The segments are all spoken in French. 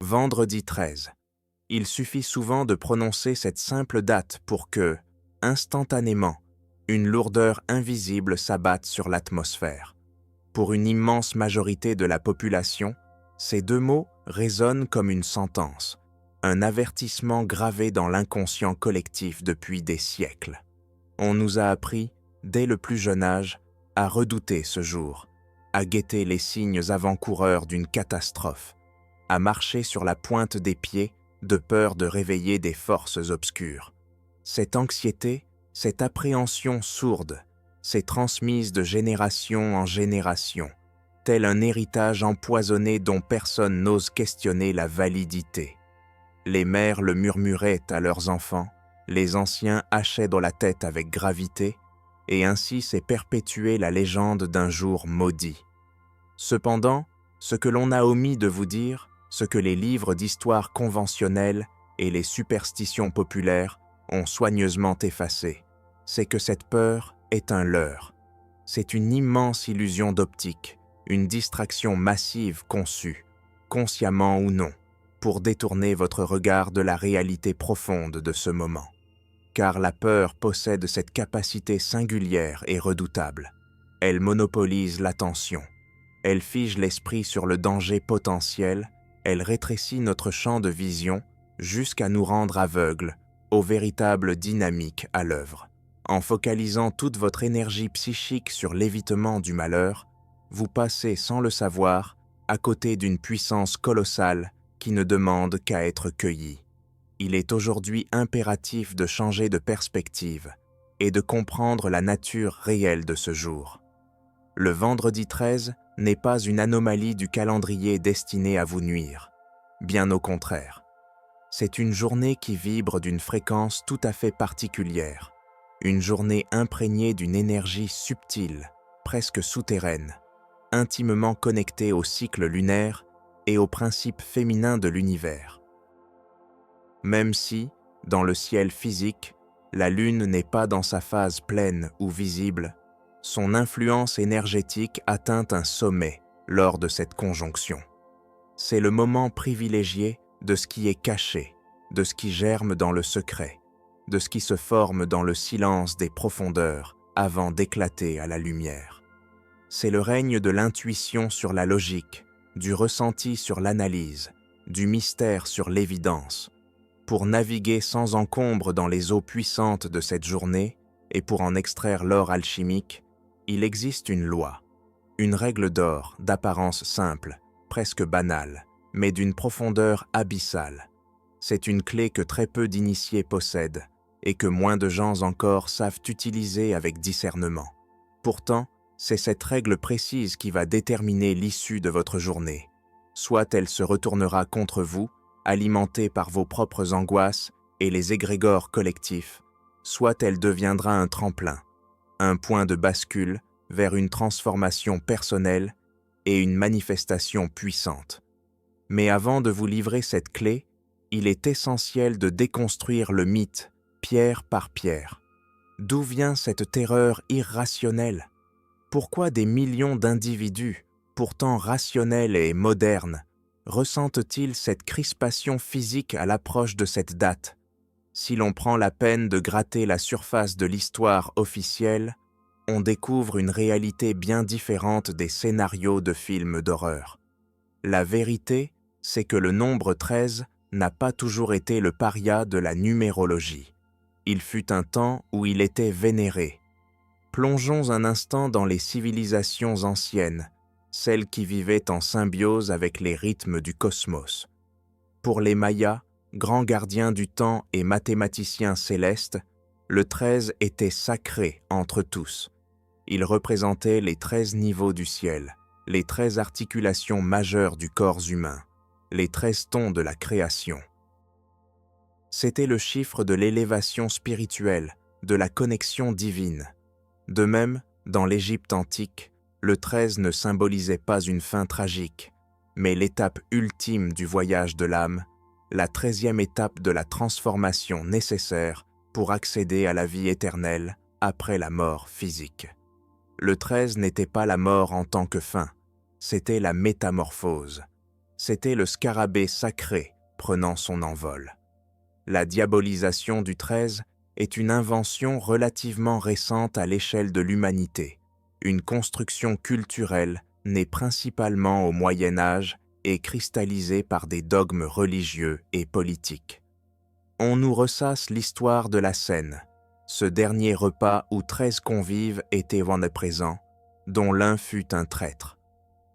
Vendredi 13. Il suffit souvent de prononcer cette simple date pour que, instantanément, une lourdeur invisible s'abatte sur l'atmosphère. Pour une immense majorité de la population, ces deux mots résonnent comme une sentence, un avertissement gravé dans l'inconscient collectif depuis des siècles. On nous a appris, dès le plus jeune âge, à redouter ce jour, à guetter les signes avant-coureurs d'une catastrophe, à marcher sur la pointe des pieds de peur de réveiller des forces obscures. Cette anxiété, cette appréhension sourde, s'est transmise de génération en génération, tel un héritage empoisonné dont personne n'ose questionner la validité. Les mères le murmuraient à leurs enfants, les anciens hachaient dans la tête avec gravité, et ainsi s'est perpétuée la légende d'un jour maudit. Cependant, ce que l'on a omis de vous dire, ce que les livres d'histoire conventionnels et les superstitions populaires ont soigneusement effacé, c'est que cette peur est un leurre. C'est une immense illusion d'optique, une distraction massive conçue, consciemment ou non, pour détourner votre regard de la réalité profonde de ce moment. Car la peur possède cette capacité singulière et redoutable. Elle monopolise l'attention. Elle fige l'esprit sur le danger potentiel. Elle rétrécit notre champ de vision jusqu'à nous rendre aveugles aux véritables dynamiques à l'œuvre. En focalisant toute votre énergie psychique sur l'évitement du malheur, vous passez sans le savoir à côté d'une puissance colossale qui ne demande qu'à être cueillie. Il est aujourd'hui impératif de changer de perspective et de comprendre la nature réelle de ce jour. Le vendredi 13 n'est pas une anomalie du calendrier destinée à vous nuire. Bien au contraire. C'est une journée qui vibre d'une fréquence tout à fait particulière. Une journée imprégnée d'une énergie subtile, presque souterraine, intimement connectée au cycle lunaire et aux principes féminins de l'univers. Même si, dans le ciel physique, la Lune n'est pas dans sa phase pleine ou visible, son influence énergétique atteint un sommet lors de cette conjonction. C'est le moment privilégié de ce qui est caché, de ce qui germe dans le secret, de ce qui se forme dans le silence des profondeurs avant d'éclater à la lumière. C'est le règne de l'intuition sur la logique, du ressenti sur l'analyse, du mystère sur l'évidence. Pour naviguer sans encombre dans les eaux puissantes de cette journée et pour en extraire l'or alchimique, il existe une loi, une règle d'or d'apparence simple, presque banale, mais d'une profondeur abyssale. C'est une clé que très peu d'initiés possèdent et que moins de gens encore savent utiliser avec discernement. Pourtant, c'est cette règle précise qui va déterminer l'issue de votre journée. Soit elle se retournera contre vous, alimentée par vos propres angoisses et les égrégores collectifs, soit elle deviendra un tremplin, un point de bascule vers une transformation personnelle et une manifestation puissante. Mais avant de vous livrer cette clé, il est essentiel de déconstruire le mythe, pierre par pierre. D'où vient cette terreur irrationnelle? Pourquoi des millions d'individus, pourtant rationnels et modernes, ressentent-ils cette crispation physique à l'approche de cette date? Si l'on prend la peine de gratter la surface de l'histoire officielle, on découvre une réalité bien différente des scénarios de films d'horreur. La vérité, c'est que le nombre 13 n'a pas toujours été le paria de la numérologie. Il fut un temps où il était vénéré. Plongeons un instant dans les civilisations anciennes, celles qui vivaient en symbiose avec les rythmes du cosmos. Pour les Mayas, grands gardiens du temps et mathématiciens célestes, le 13 était sacré entre tous. Il représentait les 13 niveaux du ciel, les 13 articulations majeures du corps humain, les 13 tons de la création. C'était le chiffre de l'élévation spirituelle, de la connexion divine. De même, dans l'Égypte antique, le 13 ne symbolisait pas une fin tragique, mais l'étape ultime du voyage de l'âme, la 13e étape de la transformation nécessaire pour accéder à la vie éternelle après la mort physique. Le 13 n'était pas la mort en tant que fin, c'était la métamorphose. C'était le scarabée sacré prenant son envol. La diabolisation du 13 est une invention relativement récente à l'échelle de l'humanité, une construction culturelle née principalement au Moyen Âge et cristallisée par des dogmes religieux et politiques. On nous ressasse l'histoire de la scène, ce dernier repas où 13 convives étaient présents, dont l'un fut un traître.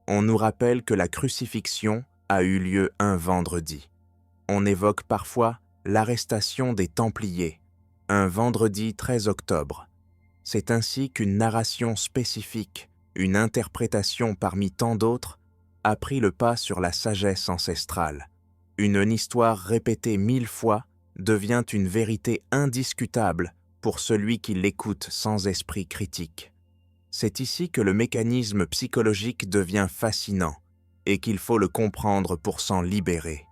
On nous rappelle que la crucifixion a eu lieu un vendredi. On évoque parfois l'arrestation des Templiers, un vendredi 13 octobre. C'est ainsi qu'une narration spécifique, une interprétation parmi tant d'autres, a pris le pas sur la sagesse ancestrale. Une histoire répétée 1000 fois devient une vérité indiscutable pour celui qui l'écoute sans esprit critique. C'est ici que le mécanisme psychologique devient fascinant et qu'il faut le comprendre pour s'en libérer.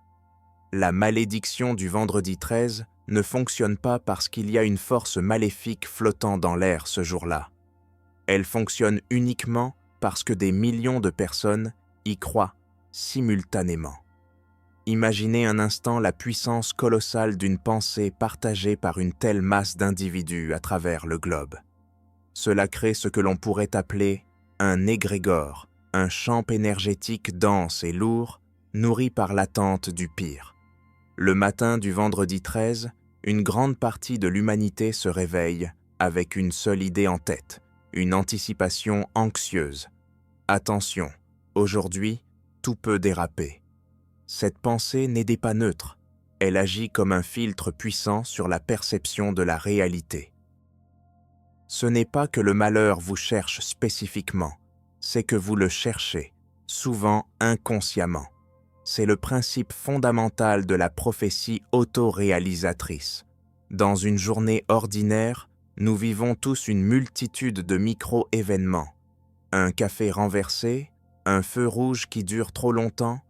La malédiction du vendredi 13 ne fonctionne pas parce qu'il y a une force maléfique flottant dans l'air ce jour-là. Elle fonctionne uniquement parce que des millions de personnes y croient simultanément. Imaginez un instant la puissance colossale d'une pensée partagée par une telle masse d'individus à travers le globe. Cela crée ce que l'on pourrait appeler un égrégore, un champ énergétique dense et lourd, nourri par l'attente du pire. Le matin du vendredi 13, une grande partie de l'humanité se réveille avec une seule idée en tête, une anticipation anxieuse. Attention, aujourd'hui, tout peut déraper. Cette pensée n'est pas neutre, elle agit comme un filtre puissant sur la perception de la réalité. Ce n'est pas que le malheur vous cherche spécifiquement, c'est que vous le cherchez, souvent inconsciemment. C'est le principe fondamental de la prophétie autoréalisatrice. Dans une journée ordinaire, nous vivons tous une multitude de micro-événements. Un café renversé, un feu rouge qui dure trop longtemps,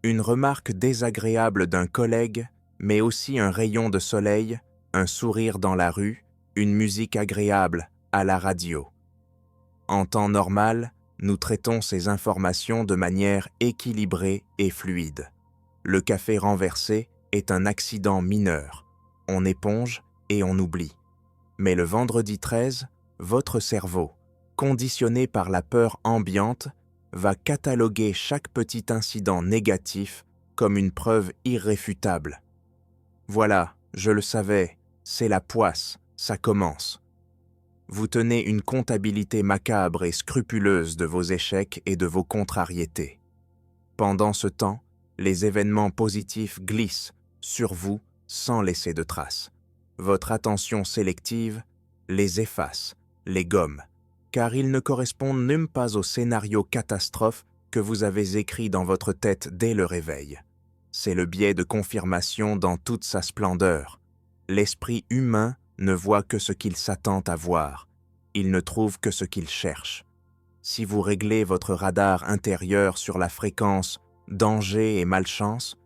une remarque désagréable d'un collègue, mais aussi un rayon de soleil, un sourire dans la rue, une musique agréable à la radio. En temps normal, nous traitons ces informations de manière équilibrée et fluide. Le café renversé est un accident mineur. On éponge et on oublie. Mais le vendredi 13, votre cerveau, conditionné par la peur ambiante, va cataloguer chaque petit incident négatif comme une preuve irréfutable. Voilà, je le savais, c'est la poisse, ça commence. Vous tenez une comptabilité macabre et scrupuleuse de vos échecs et de vos contrariétés. Pendant ce temps, les événements positifs glissent sur vous sans laisser de traces. Votre attention sélective les efface, les gomme, car ils ne correspondent même pas au scénario catastrophe que vous avez écrit dans votre tête dès le réveil. C'est le biais de confirmation dans toute sa splendeur. L'esprit humain ne voit que ce qu'il s'attend à voir. Il ne trouve que ce qu'il cherche. Si vous réglez votre radar intérieur sur la fréquence danger et malchance,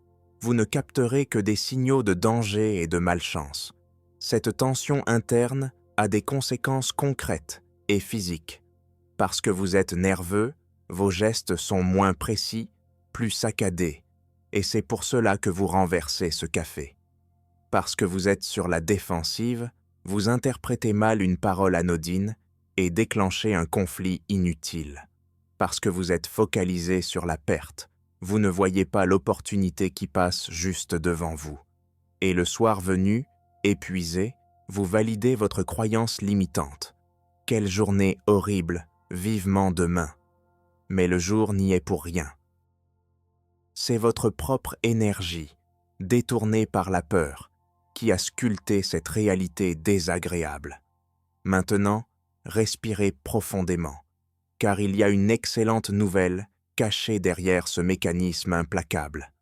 vous ne capterez que des signaux de danger et de malchance. Cette tension interne a des conséquences concrètes et physiques. Parce que vous êtes nerveux, vos gestes sont moins précis, plus saccadés, et c'est pour cela que vous renversez ce café. Parce que vous êtes sur la défensive, vous interprétez mal une parole anodine et déclenchez un conflit inutile. Parce que vous êtes focalisé sur la perte, vous ne voyez pas l'opportunité qui passe juste devant vous. Et le soir venu, épuisé, vous validez votre croyance limitante. Quelle journée horrible, vivement demain. Mais le jour n'y est pour rien. C'est votre propre énergie, détournée par la peur, qui a sculpté cette réalité désagréable. Maintenant, respirez profondément, car il y a une excellente nouvelle cachée derrière ce mécanisme implacable.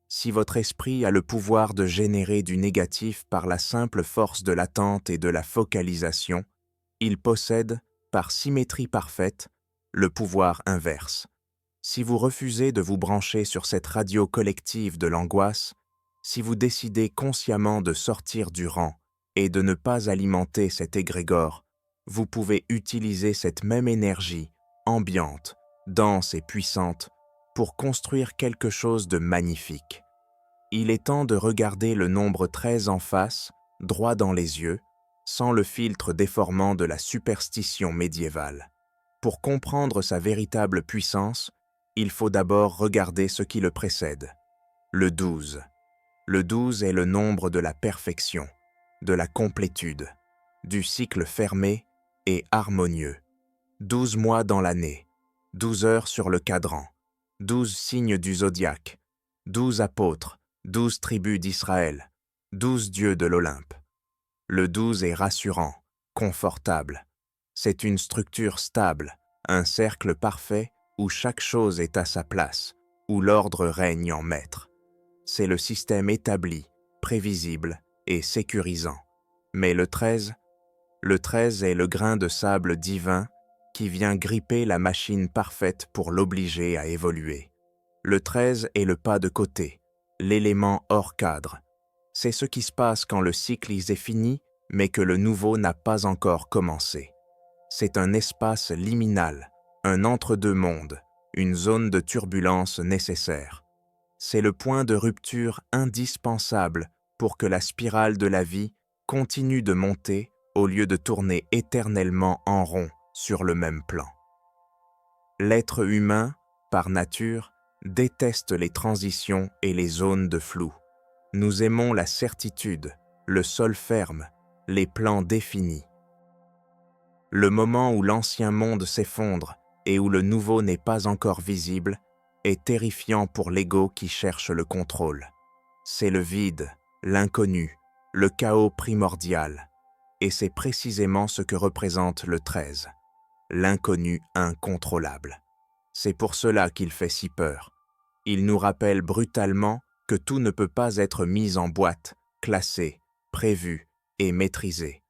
Si votre esprit a le pouvoir de générer du négatif par la simple force de l'attente et de la focalisation, il possède, par symétrie parfaite, le pouvoir inverse. Si vous refusez de vous brancher sur cette radio collective de l'angoisse, si vous décidez consciemment de sortir du rang et de ne pas alimenter cet égrégore, vous pouvez utiliser cette même énergie, ambiante, dense et puissante, pour construire quelque chose de magnifique. Il est temps de regarder le nombre 13 en face, droit dans les yeux, sans le filtre déformant de la superstition médiévale. Pour comprendre sa véritable puissance, il faut d'abord regarder ce qui le précède. Le 12. Le 12 est le nombre de la perfection, de la complétude, du cycle fermé et harmonieux. 12 mois dans l'année, 12 heures sur le cadran, 12 signes du zodiaque, 12 apôtres, 12 tribus d'Israël, 12 dieux de l'Olympe. Le 12 est rassurant, confortable. C'est une structure stable, un cercle parfait où chaque chose est à sa place, où l'ordre règne en maître. C'est le système établi, prévisible et sécurisant. Mais le 13 est le grain de sable divin qui vient gripper la machine parfaite pour l'obliger à évoluer. Le 13 est le pas de côté, l'élément hors cadre. C'est ce qui se passe quand le cycle est fini, mais que le nouveau n'a pas encore commencé. C'est un espace liminal, un entre-deux-mondes, une zone de turbulence nécessaire. C'est le point de rupture indispensable pour que la spirale de la vie continue de monter au lieu de tourner éternellement en rond sur le même plan. L'être humain, par nature, déteste les transitions et les zones de flou. Nous aimons la certitude, le sol ferme, les plans définis. Le moment où l'ancien monde s'effondre et où le nouveau n'est pas encore visible est terrifiant pour l'ego qui cherche le contrôle. C'est le vide, l'inconnu, le chaos primordial. Et c'est précisément ce que représente le 13, l'inconnu incontrôlable. C'est pour cela qu'il fait si peur. Il nous rappelle brutalement que tout ne peut pas être mis en boîte, classé, prévu et maîtrisé.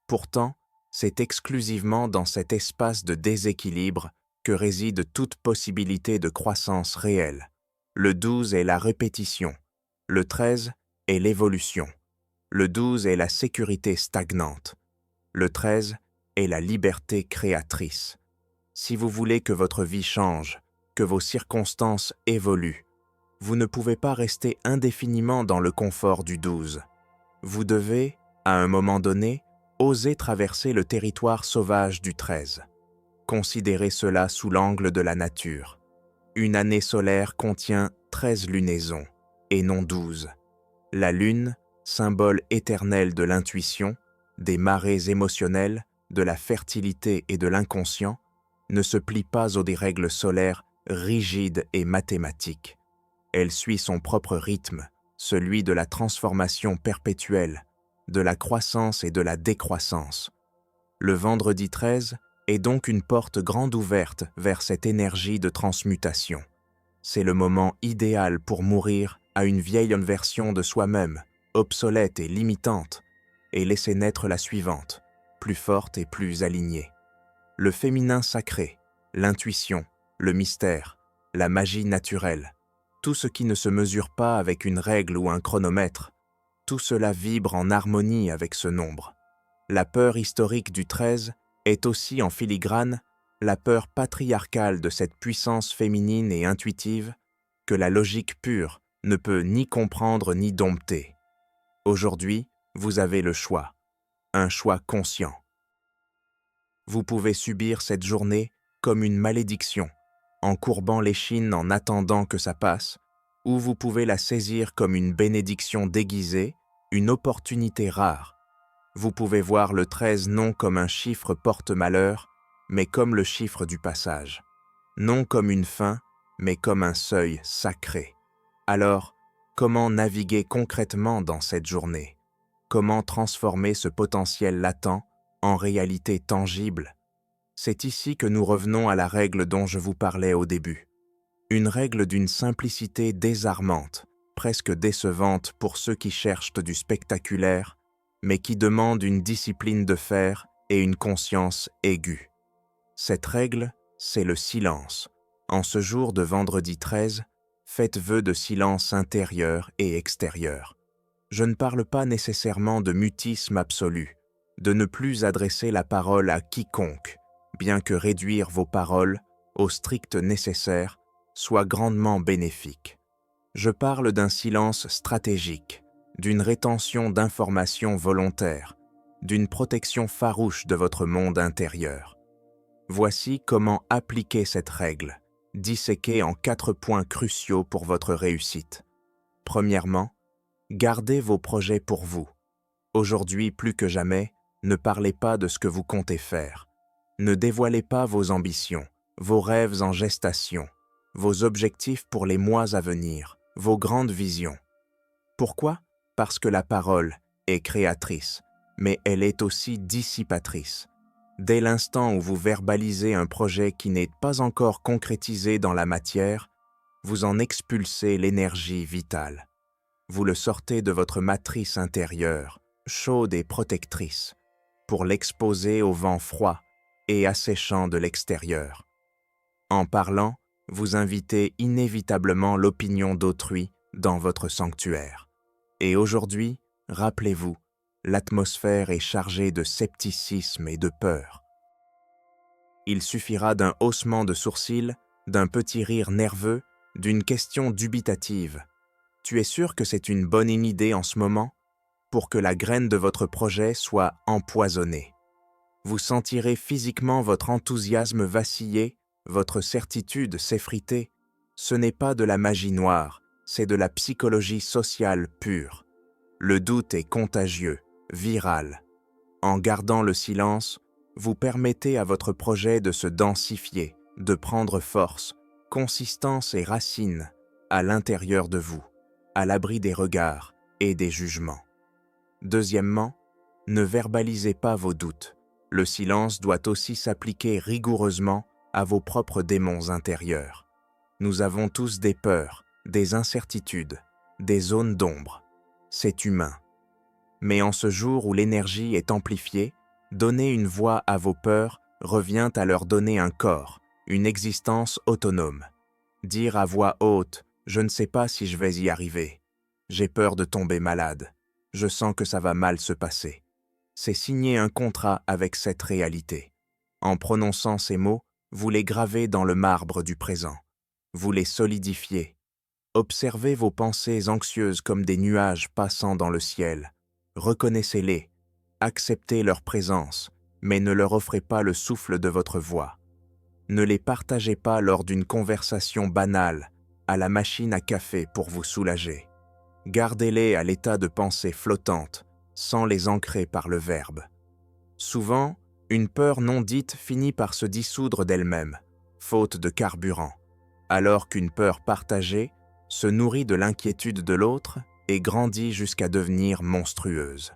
Pourtant, c'est exclusivement dans cet espace de déséquilibre que réside toute possibilité de croissance réelle. Le 12 est la répétition, le 13 est l'évolution, le 12 est la sécurité stagnante, le 13 est la liberté créatrice. Si vous voulez que votre vie change, que vos circonstances évoluent, vous ne pouvez pas rester indéfiniment dans le confort du 12. Vous devez, à un moment donné, oser traverser le territoire sauvage du 13. Considérez cela sous l'angle de la nature. Une année solaire contient 13 lunaisons, et non 12. La lune, symbole éternel de l'intuition, des marées émotionnelles, de la fertilité et de l'inconscient, ne se plie pas aux des règles solaires rigides et mathématiques. Elle suit son propre rythme, celui de la transformation perpétuelle, de la croissance et de la décroissance. Le vendredi 13 est donc une porte grande ouverte vers cette énergie de transmutation. C'est le moment idéal pour mourir à une vieille version de soi-même, obsolète et limitante, et laisser naître la suivante, plus forte et plus alignée. Le féminin sacré, l'intuition, le mystère, la magie naturelle, tout ce qui ne se mesure pas avec une règle ou un chronomètre, tout cela vibre en harmonie avec ce nombre. La peur historique du 13 est aussi en filigrane la peur patriarcale de cette puissance féminine et intuitive que la logique pure ne peut ni comprendre ni dompter. Aujourd'hui, vous avez le choix, un choix conscient. Vous pouvez subir cette journée comme une malédiction, en courbant l'échine en attendant que ça passe, ou vous pouvez la saisir comme une bénédiction déguisée, une opportunité rare. Vous pouvez voir le 13 non comme un chiffre porte-malheur, mais comme le chiffre du passage. Non comme une fin, mais comme un seuil sacré. Alors, comment naviguer concrètement dans cette journée? Comment transformer ce potentiel latent en réalité tangible? C'est ici que nous revenons à la règle dont je vous parlais au début. Une règle d'une simplicité désarmante, presque décevante pour ceux qui cherchent du spectaculaire, mais qui demande une discipline de fer et une conscience aiguë. Cette règle, c'est le silence. En ce jour de vendredi 13, faites vœu de silence intérieur et extérieur. Je ne parle pas nécessairement de mutisme absolu, de ne plus adresser la parole à quiconque, bien que réduire vos paroles au strict nécessaire soit grandement bénéfique. Je parle d'un silence stratégique, d'une rétention d'informations volontaires, d'une protection farouche de votre monde intérieur. Voici comment appliquer cette règle, disséquée en 4 points cruciaux pour votre réussite. Premièrement, gardez vos projets pour vous. Aujourd'hui, plus que jamais, ne parlez pas de ce que vous comptez faire. Ne dévoilez pas vos ambitions, vos rêves en gestation, vos objectifs pour les mois à venir, vos grandes visions. Pourquoi? Parce que la parole est créatrice, mais elle est aussi dissipatrice. Dès l'instant où vous verbalisez un projet qui n'est pas encore concrétisé dans la matière, vous en expulsez l'énergie vitale. Vous le sortez de votre matrice intérieure, chaude et protectrice, pour l'exposer au vent froid et asséchant de l'extérieur. En parlant, vous invitez inévitablement l'opinion d'autrui dans votre sanctuaire. Et aujourd'hui, rappelez-vous, l'atmosphère est chargée de scepticisme et de peur. Il suffira d'un haussement de sourcils, d'un petit rire nerveux, d'une question dubitative. Tu es sûr que c'est une bonne idée en ce moment? Pour que la graine de votre projet soit empoisonnée. Vous sentirez physiquement votre enthousiasme vaciller, votre certitude s'effriter. Ce n'est pas de la magie noire, c'est de la psychologie sociale pure. Le doute est contagieux, viral. En gardant le silence, vous permettez à votre projet de se densifier, de prendre force, consistance et racines à l'intérieur de vous, à l'abri des regards et des jugements. Deuxièmement, ne verbalisez pas vos doutes. Le silence doit aussi s'appliquer rigoureusement à vos propres démons intérieurs. Nous avons tous des peurs, des incertitudes, des zones d'ombre. C'est humain. Mais en ce jour où l'énergie est amplifiée, donner une voix à vos peurs revient à leur donner un corps, une existence autonome. Dire à voix haute « Je ne sais pas si je vais y arriver. J'ai peur de tomber malade. Je sens que ça va mal se passer. » C'est signer un contrat avec cette réalité. En prononçant ces mots, vous les gravez dans le marbre du présent. Vous les solidifiez. Observez vos pensées anxieuses comme des nuages passant dans le ciel. Reconnaissez-les. Acceptez leur présence, mais ne leur offrez pas le souffle de votre voix. Ne les partagez pas lors d'une conversation banale, à la machine à café pour vous soulager. Gardez-les à l'état de pensée flottante, sans les ancrer par le verbe. Souvent, une peur non dite finit par se dissoudre d'elle-même, faute de carburant, alors qu'une peur partagée se nourrit de l'inquiétude de l'autre et grandit jusqu'à devenir monstrueuse.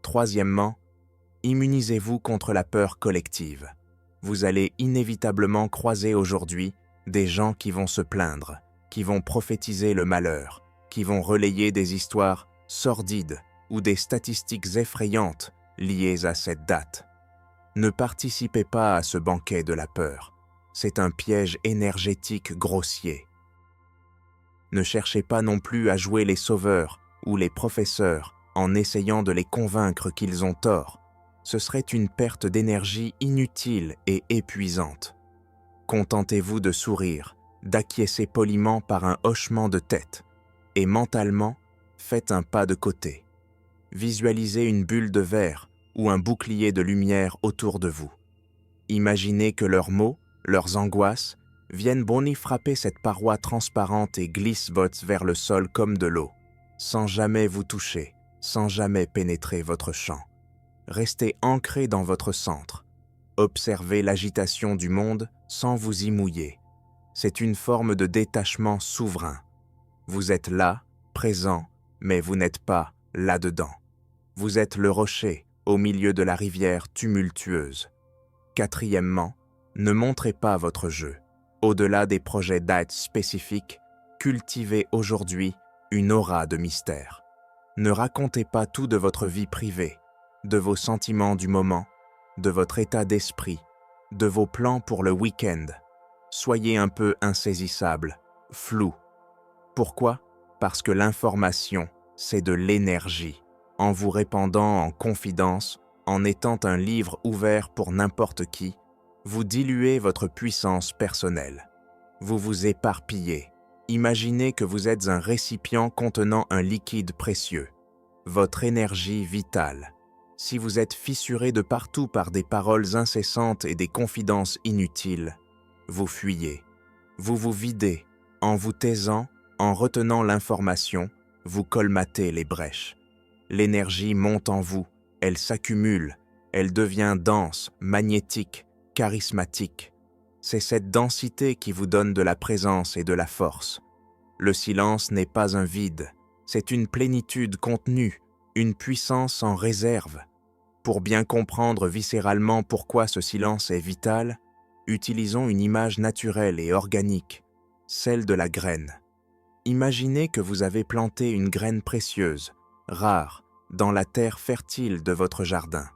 Troisièmement, immunisez-vous contre la peur collective. Vous allez inévitablement croiser aujourd'hui des gens qui vont se plaindre, qui vont prophétiser le malheur, qui vont relayer des histoires sordides ou des statistiques effrayantes liées à cette date. Ne participez pas à ce banquet de la peur. C'est un piège énergétique grossier. Ne cherchez pas non plus à jouer les sauveurs ou les professeurs en essayant de les convaincre qu'ils ont tort. Ce serait une perte d'énergie inutile et épuisante. Contentez-vous de sourire, d'acquiescer poliment par un hochement de tête, et mentalement, faites un pas de côté. Visualisez une bulle de verre ou un bouclier de lumière autour de vous. Imaginez que leurs mots, leurs angoisses, viennent bonny frapper cette paroi transparente et glissent vers le sol comme de l'eau, sans jamais vous toucher, sans jamais pénétrer votre champ. Restez ancré dans votre centre. Observez l'agitation du monde sans vous y mouiller. C'est une forme de détachement souverain. Vous êtes là, présent, mais vous n'êtes pas là-dedans. Vous êtes le rocher au milieu de la rivière tumultueuse. Quatrièmement, ne montrez pas votre jeu. Au-delà des projets d'aide spécifiques, cultivez aujourd'hui une aura de mystère. Ne racontez pas tout de votre vie privée, de vos sentiments du moment, de votre état d'esprit, de vos plans pour le week-end. Soyez un peu insaisissable, flou. Pourquoi? Parce que l'information, c'est de l'énergie. En vous répandant en confidence, en étant un livre ouvert pour n'importe qui, vous diluez votre puissance personnelle. Vous vous éparpillez. Imaginez que vous êtes un récipient contenant un liquide précieux, votre énergie vitale. Si vous êtes fissuré de partout par des paroles incessantes et des confidences inutiles, vous fuyez. Vous vous videz. En vous taisant, en retenant l'information, vous colmatez les brèches. L'énergie monte en vous, elle s'accumule, elle devient dense, magnétique, charismatique. C'est cette densité qui vous donne de la présence et de la force. Le silence n'est pas un vide, c'est une plénitude contenue, une puissance en réserve. Pour bien comprendre viscéralement pourquoi ce silence est vital, utilisons une image naturelle et organique, celle de la graine. Imaginez que vous avez planté une graine précieuse, rare, dans la terre fertile de votre jardin.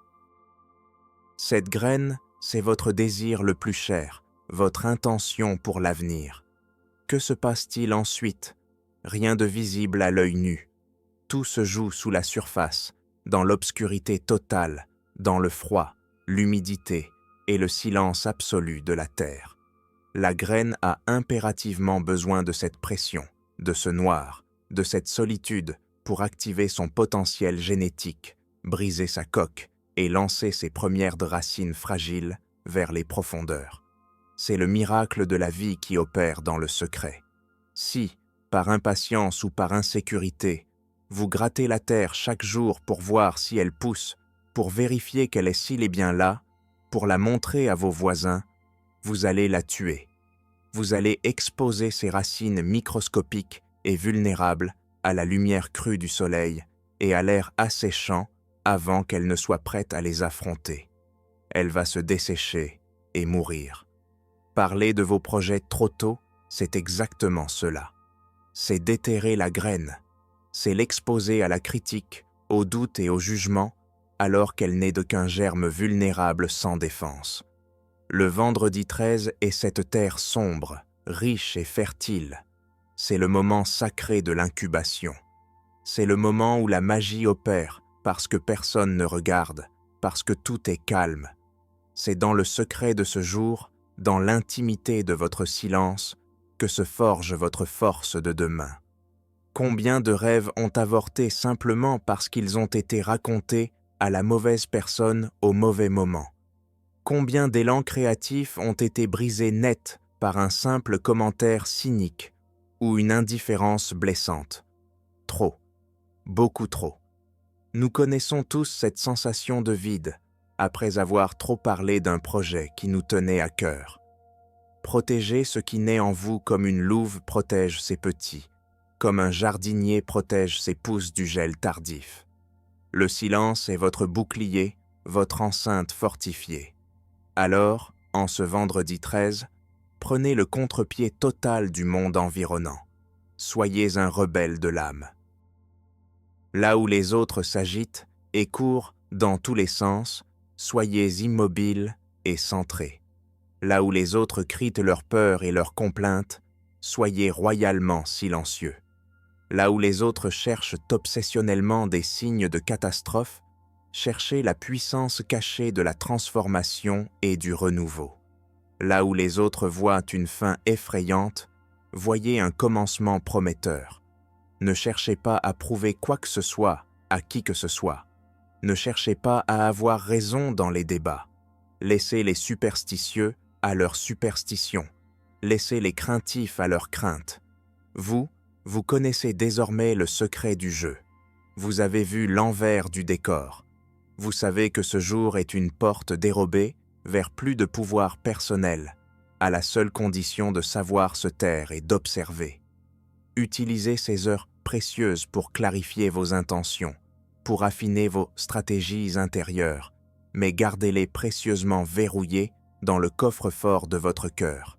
Cette graine, c'est votre désir le plus cher, votre intention pour l'avenir. Que se passe-t-il ensuite? Rien de visible à l'œil nu. Tout se joue sous la surface, dans l'obscurité totale, dans le froid, l'humidité et le silence absolu de la terre. La graine a impérativement besoin de cette pression, de ce noir, de cette solitude pour activer son potentiel génétique, briser sa coque et lancer ses premières racines fragiles vers les profondeurs. C'est le miracle de la vie qui opère dans le secret. Si, par impatience ou par insécurité, vous grattez la terre chaque jour pour voir si elle pousse, pour vérifier qu'elle est s'il est bien là, pour la montrer à vos voisins, vous allez la tuer. Vous allez exposer ses racines microscopiques et vulnérables à la lumière crue du soleil et à l'air asséchant avant qu'elle ne soit prête à les affronter. Elle va se dessécher et mourir. Parler de vos projets trop tôt, c'est exactement cela. C'est déterrer la graine. C'est l'exposer à la critique, au doute et au jugement, alors qu'elle n'est de qu'un germe vulnérable sans défense. Le vendredi 13 est cette terre sombre, riche et fertile. C'est le moment sacré de l'incubation. C'est le moment où la magie opère parce que personne ne regarde, parce que tout est calme. C'est dans le secret de ce jour, dans l'intimité de votre silence, que se forge votre force de demain. Combien de rêves ont avorté simplement parce qu'ils ont été racontés à la mauvaise personne au mauvais moment? Combien d'élans créatifs ont été brisés net par un simple commentaire cynique ou une indifférence blessante? Trop, beaucoup trop. Nous connaissons tous cette sensation de vide après avoir trop parlé d'un projet qui nous tenait à cœur. Protégez ce qui naît en vous comme une louve protège ses petits, comme un jardinier protège ses pousses du gel tardif. Le silence est votre bouclier, votre enceinte fortifiée. Alors, en ce vendredi 13, prenez le contre-pied total du monde environnant. Soyez un rebelle de l'âme. Là où les autres s'agitent et courent dans tous les sens, soyez immobiles et centrés. Là où les autres crient leur peur et leurs complaintes, soyez royalement silencieux. Là où les autres cherchent obsessionnellement des signes de catastrophe, cherchez la puissance cachée de la transformation et du renouveau. Là où les autres voient une fin effrayante, voyez un commencement prometteur. Ne cherchez pas à prouver quoi que ce soit à qui que ce soit. Ne cherchez pas à avoir raison dans les débats. Laissez les superstitieux à leur superstition. Laissez les craintifs à leur crainte. Vous connaissez désormais le secret du jeu. Vous avez vu l'envers du décor. Vous savez que ce jour est une porte dérobée vers plus de pouvoir personnel, à la seule condition de savoir se taire et d'observer. Utilisez ces heures précieuses pour clarifier vos intentions, pour affiner vos stratégies intérieures, mais gardez-les précieusement verrouillées dans le coffre-fort de votre cœur.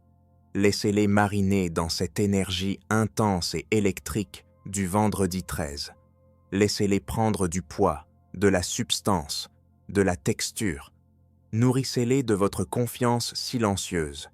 Laissez-les mariner dans cette énergie intense et électrique du vendredi 13. Laissez-les prendre du poids, de la substance, de la texture. Nourrissez-les de votre confiance silencieuse.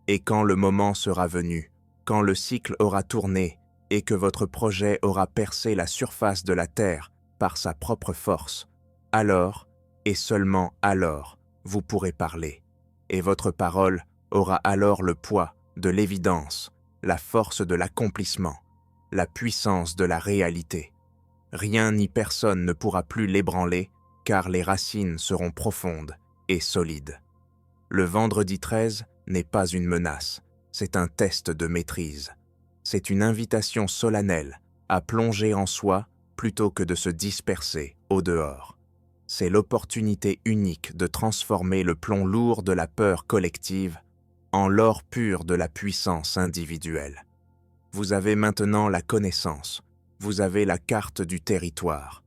Et quand le moment sera venu, quand le cycle aura tourné et que votre projet aura percé la surface de la terre par sa propre force, alors, et seulement alors, vous pourrez parler. Et votre parole aura alors le poids, de l'évidence, la force de l'accomplissement, la puissance de la réalité. Rien ni personne ne pourra plus l'ébranler, car les racines seront profondes et solides. Le vendredi 13 n'est pas une menace, c'est un test de maîtrise. C'est une invitation solennelle à plonger en soi plutôt que de se disperser au dehors. C'est l'opportunité unique de transformer le plomb lourd de la peur collective en l'or pur de la puissance individuelle. Vous avez maintenant la connaissance, vous avez la carte du territoire.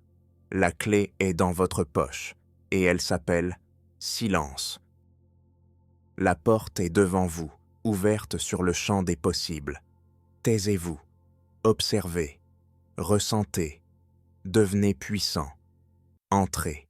La clé est dans votre poche, et elle s'appelle silence. La porte est devant vous, ouverte sur le champ des possibles. Taisez-vous, observez, ressentez, devenez puissant, entrez.